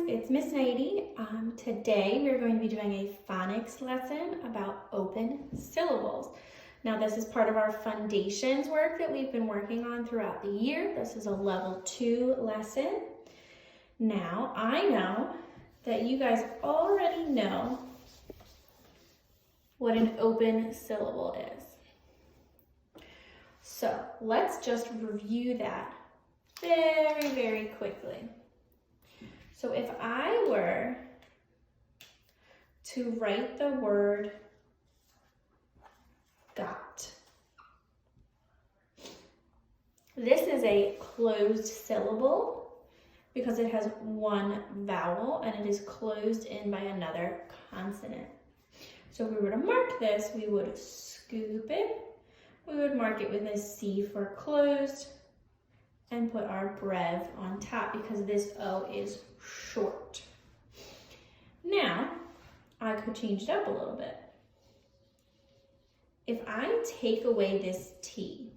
it's Miss Nighty. Today we're going to be doing a phonics lesson about open syllables. Now this is part of our Fundations work that we've been working on throughout the year. This is a level 2 lesson. Now I know that you guys already know what an open syllable is. So let's just review that very, very quickly. So if I were to write the word got, this is a closed syllable because it has one vowel and it is closed in by another consonant. So if we were to mark this, we would scoop it. We would mark it with a C for closed and put our brev on top because this O is short. Now, I could change it up a little bit. If I take away this T,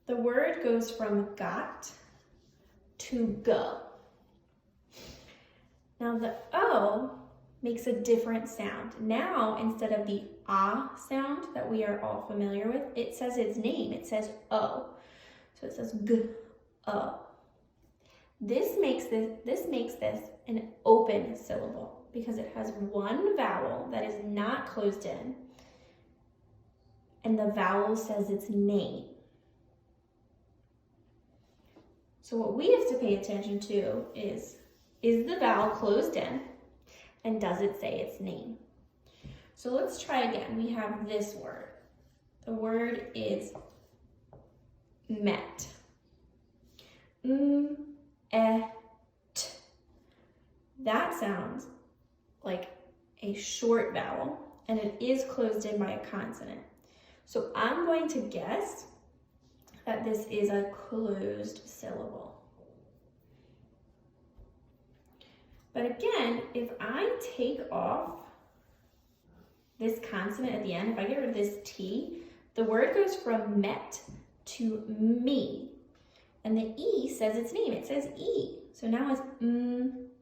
the word goes from got to go. Now the O makes a different sound. Now, instead of the ah sound that we are all familiar with, it says its name. It says O. So it says g, O. This makes this an open syllable because it has one vowel that is not closed in, and the vowel says its name. So what we have to pay attention to is the vowel closed in? And does it say its name? So let's try again. We have this word. The word is met. T. That sounds like a short vowel, and it is closed in by a consonant. So I'm going to guess that this is a closed syllable. But again, if I take off this consonant at the end, if I get rid of this T, the word goes from met to me. And the E says its name, it says E. So now it's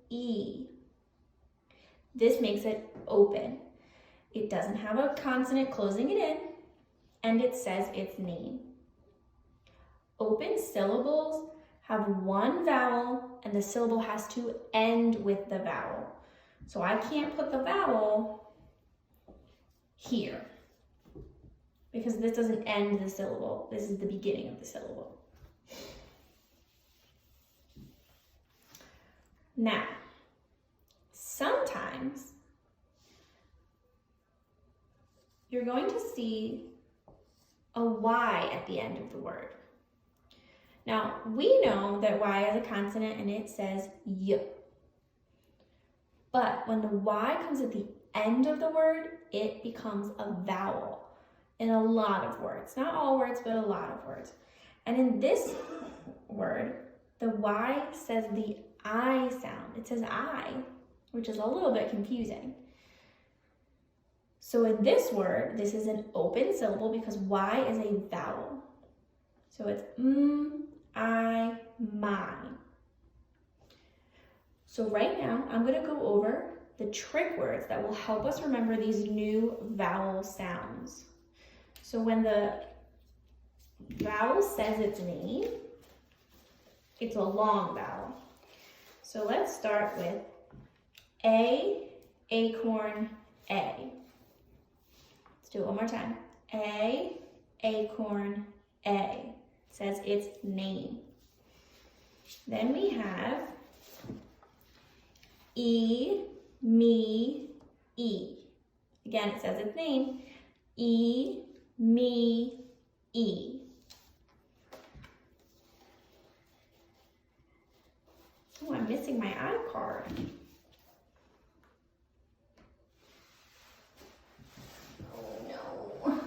E. This makes it open. It doesn't have a consonant closing it in, and it says its name. Open syllables have one vowel and the syllable has to end with the vowel. So I can't put the vowel here because this doesn't end the syllable. This is the beginning of the syllable. Now, sometimes you're going to see a Y at the end of the word. Now, we know that Y is a consonant and it says Y. But when the Y comes at the end of the word, it becomes a vowel in a lot of words. Not all words, but a lot of words. And in this word, the Y says the I sound. It says I, which is a little bit confusing. So in this word, this is an open syllable because Y is a vowel. So it's I, my. So right now, I'm going to go over the trick words that will help us remember these new vowel sounds. So when the vowel says its name, it's a long vowel. So let's start with A, acorn, A. Let's do it one more time. A, acorn, A. Says its name. Then we have E, me, E. Again, it says its name. E, me, E. Oh, I'm missing my iCard. Oh no.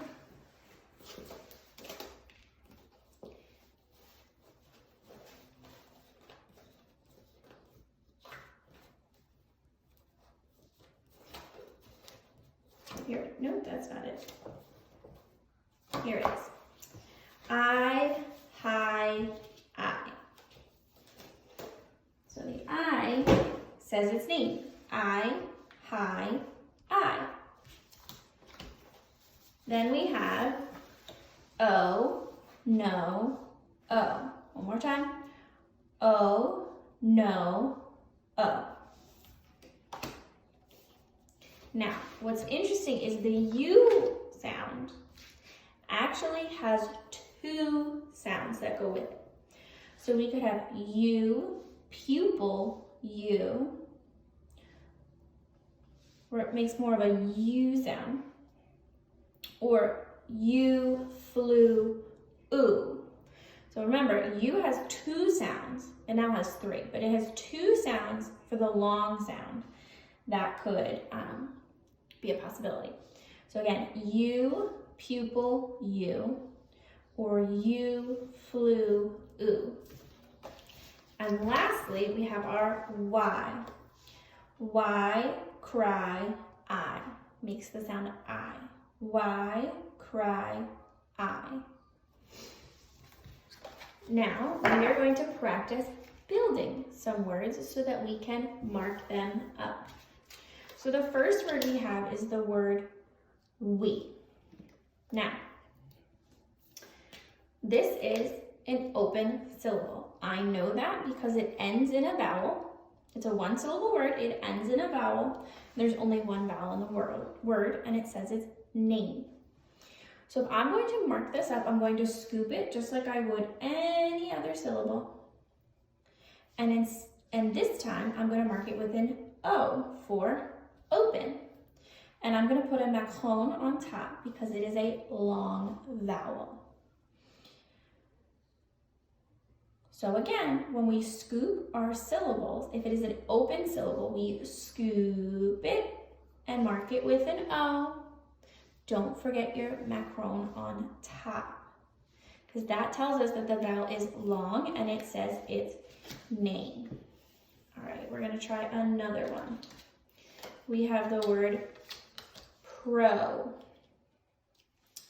Here, no, that's not it. Here it is. I, hi, I. says its name. I, hi, I. Then we have O, no, O. One more time. O, no, O. Now, what's interesting is the U sound actually has two sounds that go with it. So we could have U, pupil, U, where it makes more of a U sound, or U, flew, oo. So remember, U has two sounds. It now has three, but it has two sounds for the long sound that could be a possibility. So again, U, pupil, U, or U, flew, oo. And lastly, we have our Y. Y, cry, I. Makes the sound I. Y, cry, I. Now, we are going to practice building some words so that we can mark them up. So the first word we have is the word we. Now, this is an open syllable. I know that because it ends in a vowel. It's a one-syllable word. It ends in a vowel. There's only one vowel in the word, and it says its name. So if I'm going to mark this up, I'm going to scoop it just like I would any other syllable. And this time, I'm going to mark it with an O for open. And I'm going to put a macron on top because it is a long vowel. So again, when we scoop our syllables, if it is an open syllable, we scoop it and mark it with an O. Don't forget your macron on top, because that tells us that the vowel is long and it says its name. All right, we're gonna try another one. We have the word pro.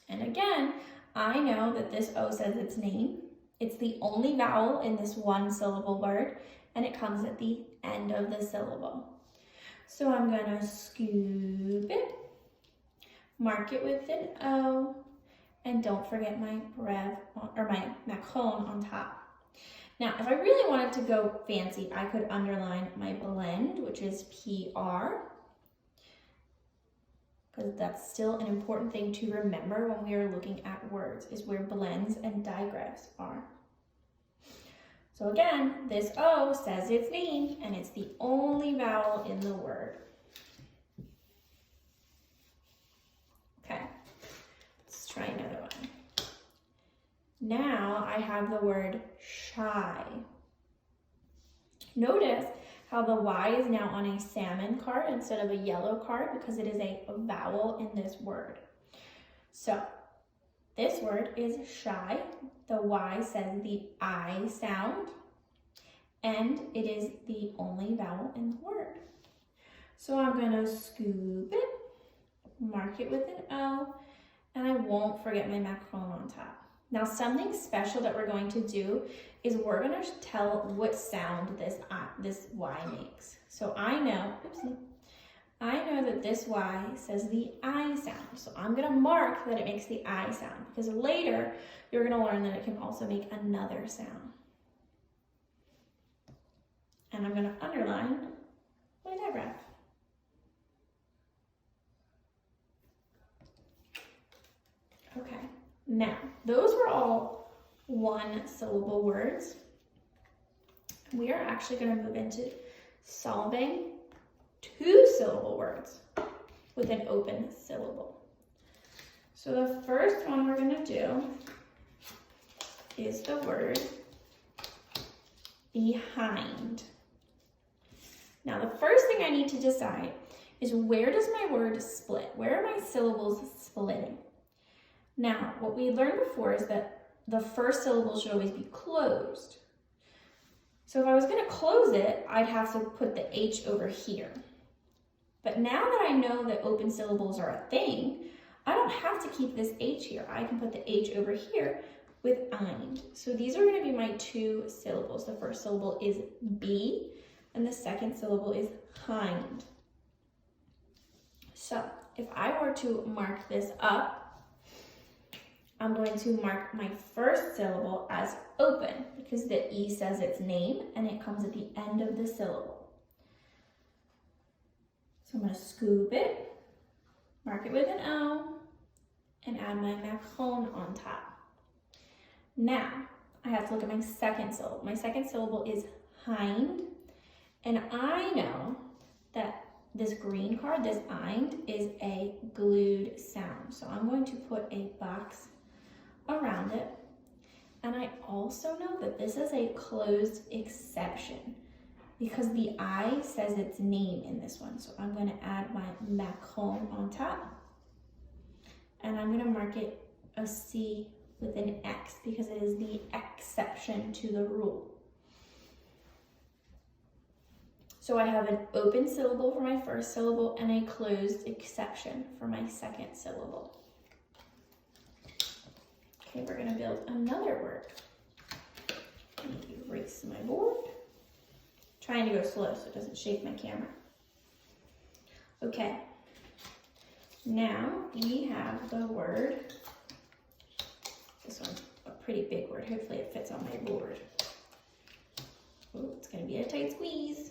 And again, I know that this O says its name. It's the only vowel in this one syllable word, and it comes at the end of the syllable. So I'm gonna scoop it, mark it with an O, and don't forget my my macron on top. Now, if I really wanted to go fancy, I could underline my blend, which is PR, because that's still an important thing to remember when we are looking at words, is where blends and digraphs are. So again, this O says its name, and it's the only vowel in the word. Okay, let's try another one. Now I have the word shy. Notice how the Y is now on a salmon card instead of a yellow card because it is a vowel in this word. So this word is shy. The Y says the I sound, and it is the only vowel in the word. So I'm gonna scoop it, mark it with an O, and I won't forget my macron on top. Now, something special that we're going to do is we're going to tell what sound this Y makes. So I know that this Y says the I sound. So I'm going to mark that it makes the I sound, because later you're going to learn that it can also make another sound. And I'm going to underline my digraph. Okay. Now, those were all one-syllable words. We are actually going to move into solving two-syllable words with an open syllable. So the first one we're going to do is the word behind. Now, the first thing I need to decide is, where does my word split? Where are my syllables splitting? Now, what we learned before is that the first syllable should always be closed. So if I was going to close it, I'd have to put the H over here. But now that I know that open syllables are a thing, I don't have to keep this H here. I can put the H over here with eind. So these are going to be my two syllables. The first syllable is B. and the second syllable is hind. So if I were to mark this up, I'm going to mark my first syllable as open because the E says its name and it comes at the end of the syllable. So I'm going to scoop it, mark it with an O, and add my macron on top. Now, I have to look at my second syllable. My second syllable is hind, and I know that this green card, this eind, is a glued sound. So I'm going to put a box around it. And I also know that this is a closed exception because the I says its name in this one. So I'm going to add my macron on top. And I'm going to mark it a C with an X because it is the exception to the rule. So I have an open syllable for my first syllable and a closed exception for my second syllable. Okay, we're going to build another word. Let me erase my board. I'm trying to go slow so it doesn't shake my camera. Okay. Now we have the word, this one's a pretty big word, hopefully it fits on my board. Oh, it's going to be a tight squeeze.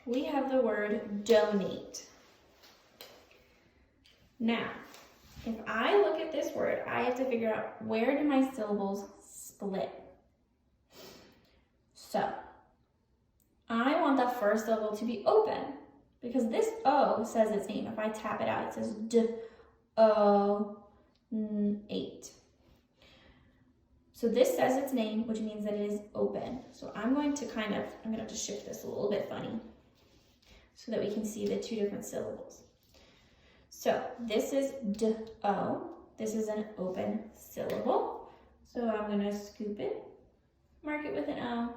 We have the word donate. Now, if I look at this word, I have to figure out where do my syllables split. So, I want the first syllable to be open. Because this O says its name. If I tap it out, it says D-O-8. So this says its name, which means that it is open. So I'm going to have to shift this a little bit funny so that we can see the two different syllables. So this is D-O. This is an open syllable. So I'm going to scoop it, mark it with an O,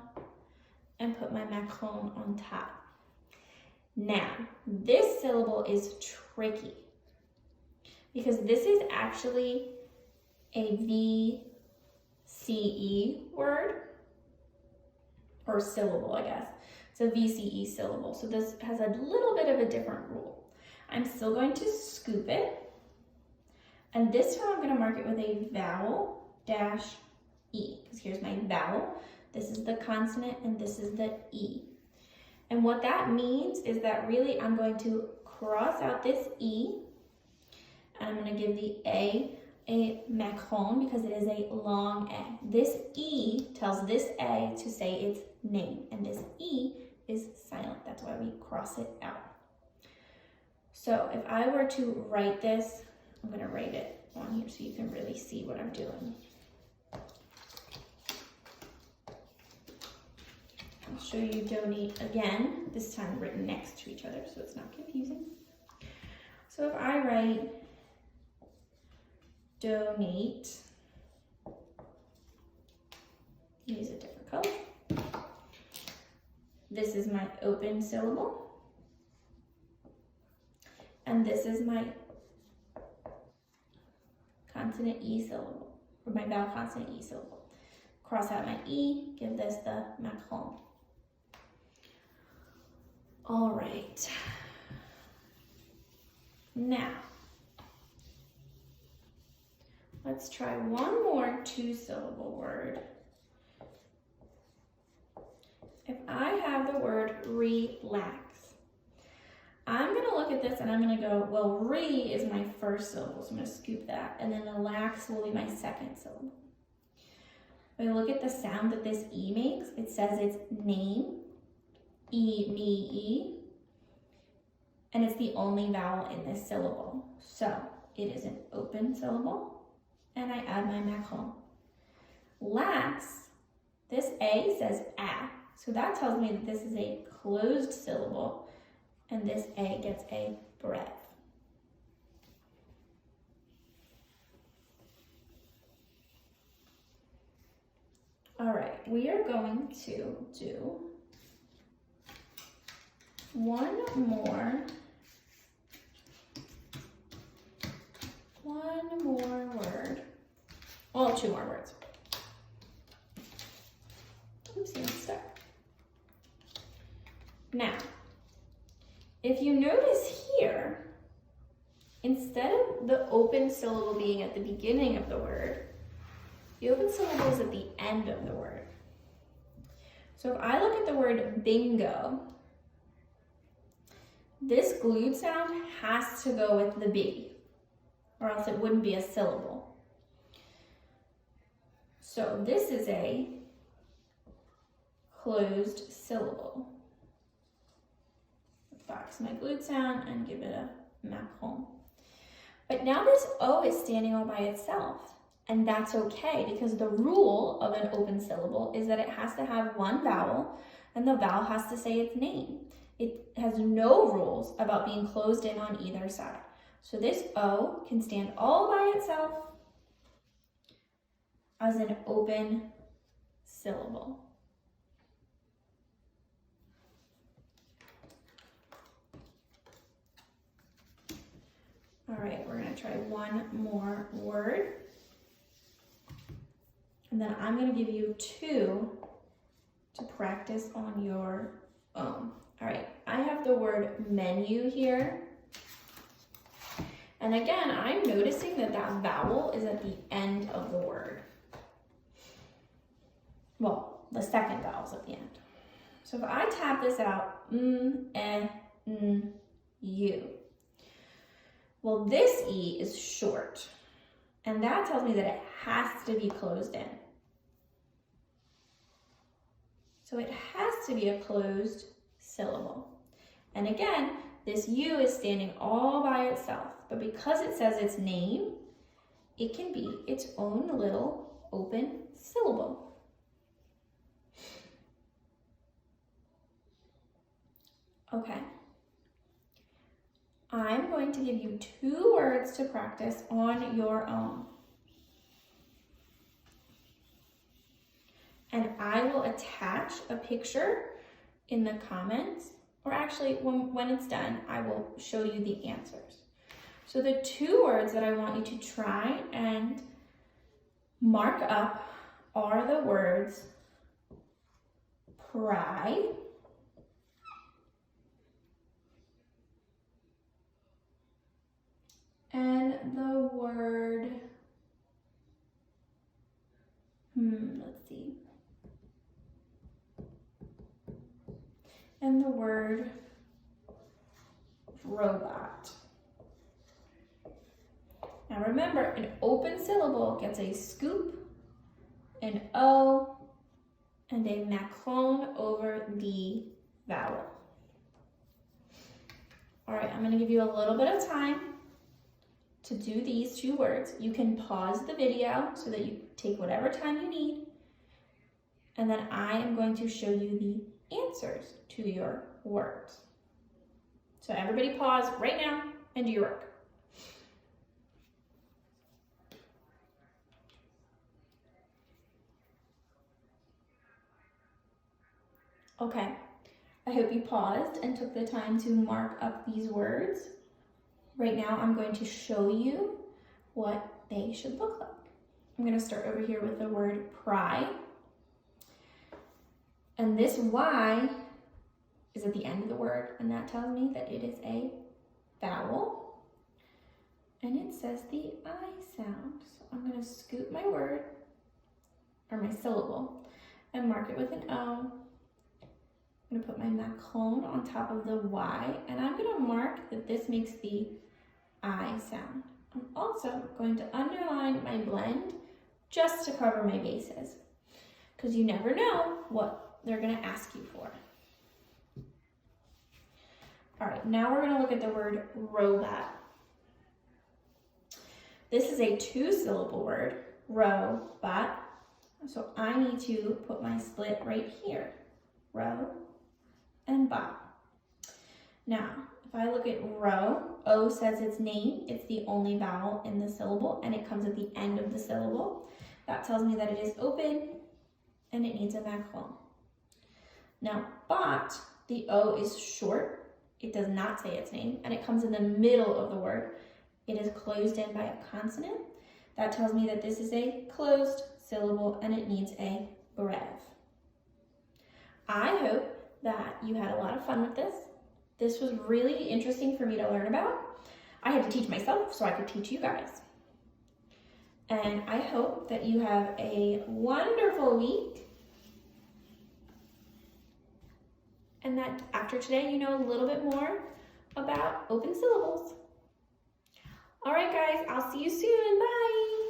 and put my macron on top. Now, this syllable is tricky because this is actually a VCE word, or syllable, I guess. It's a VCE syllable, so this has a little bit of a different rule. I'm still going to scoop it, and this time I'm going to mark it with a vowel dash E, because here's my vowel, this is the consonant, and this is the E. And what that means is that really I'm going to cross out this E, and I'm going to give the A macron because it is a long A. This E tells this A to say its name, and this E is silent. That's why we cross it out. So if I were to write this, I'm going to write it on here so you can really see what I'm doing. I'll show you donate again, this time written next to each other so it's not confusing. So if I write donate, use a different color. This is my open syllable. And this is my consonant E syllable, or my vowel consonant E syllable. Cross out my E, give this the macron. All right. Now, let's try one more two-syllable word. If I have the word relax, I'm going to look at this and I'm going to go, well, re is my first syllable, so I'm going to scoop that, and then relax will be my second syllable. When I look at the sound that this E makes, it says its name, E, me, E, and it's the only vowel in this syllable. So it is an open syllable, and I add my macron. Lax, this A says A, so that tells me that this is a closed syllable, and this A gets a breath. All right, we are going to do one more word. Well, two more words. Oopsie, I'm stuck. Now, if you notice here, instead of the open syllable being at the beginning of the word, the open syllable is at the end of the word. So if I look at the word bingo, this glued sound has to go with the B, or else it wouldn't be a syllable. So this is a closed syllable. Box my glued sound and give it a macron. But now this O is standing all by itself, and that's okay because the rule of an open syllable is that it has to have one vowel and the vowel has to say its name. It has no rules about being closed in on either side. So this O can stand all by itself as an open syllable. All right, we're gonna try one more word. And then I'm gonna give you two to practice on your own. All right, I have the word menu here. And again, I'm noticing that that vowel is at the end of the word. Well, the second vowel's at the end. So if I tap this out, U. Well, this E is short, and that tells me that it has to be closed in. So it has to be a closed syllable. And again, this U is standing all by itself, but because it says its name, it can be its own little open syllable. Okay. I'm going to give you two words to practice on your own. And I will attach a picture in the comments, or actually when it's done, I will show you the answers. So the two words that I want you to try and mark up are the words pry and the word, let's see. And the word robot. Now remember, an open syllable gets a scoop, an O, and a macron over the vowel. All right, I'm going to give you a little bit of time to do these two words. You can pause the video so that you take whatever time you need, and then I am going to show you the answers to your words. So everybody pause right now and do your work. Okay, I hope you paused and took the time to mark up these words. Right now, I'm going to show you what they should look like. I'm going to start over here with the word pry. And this Y is at the end of the word, and that tells me that it is a vowel. And it says the I sound. So I'm going to scoop my word, or my syllable, and mark it with an O. I'm going to put my macron on top of the Y, and I'm going to mark that this makes the I sound. I'm also going to underline my blend just to cover my bases, because you never know what they're going to ask you for. All right, now we're going to look at the word robot. This is a two-syllable word, robot. So I need to put my split right here, ro and bot. Now, if I look at ro, O says its name. It's the only vowel in the syllable, and it comes at the end of the syllable. That tells me that it is open, and it needs a macron. Now, bot, the O is short. It does not say its name, and it comes in the middle of the word. It is closed in by a consonant. That tells me that this is a closed syllable, and it needs a breve. I hope that you had a lot of fun with this. This was really interesting for me to learn about. I had to teach myself so I could teach you guys. And I hope that you have a wonderful week and that after today you know a little bit more about open syllables. All right, guys, I'll see you soon. Bye.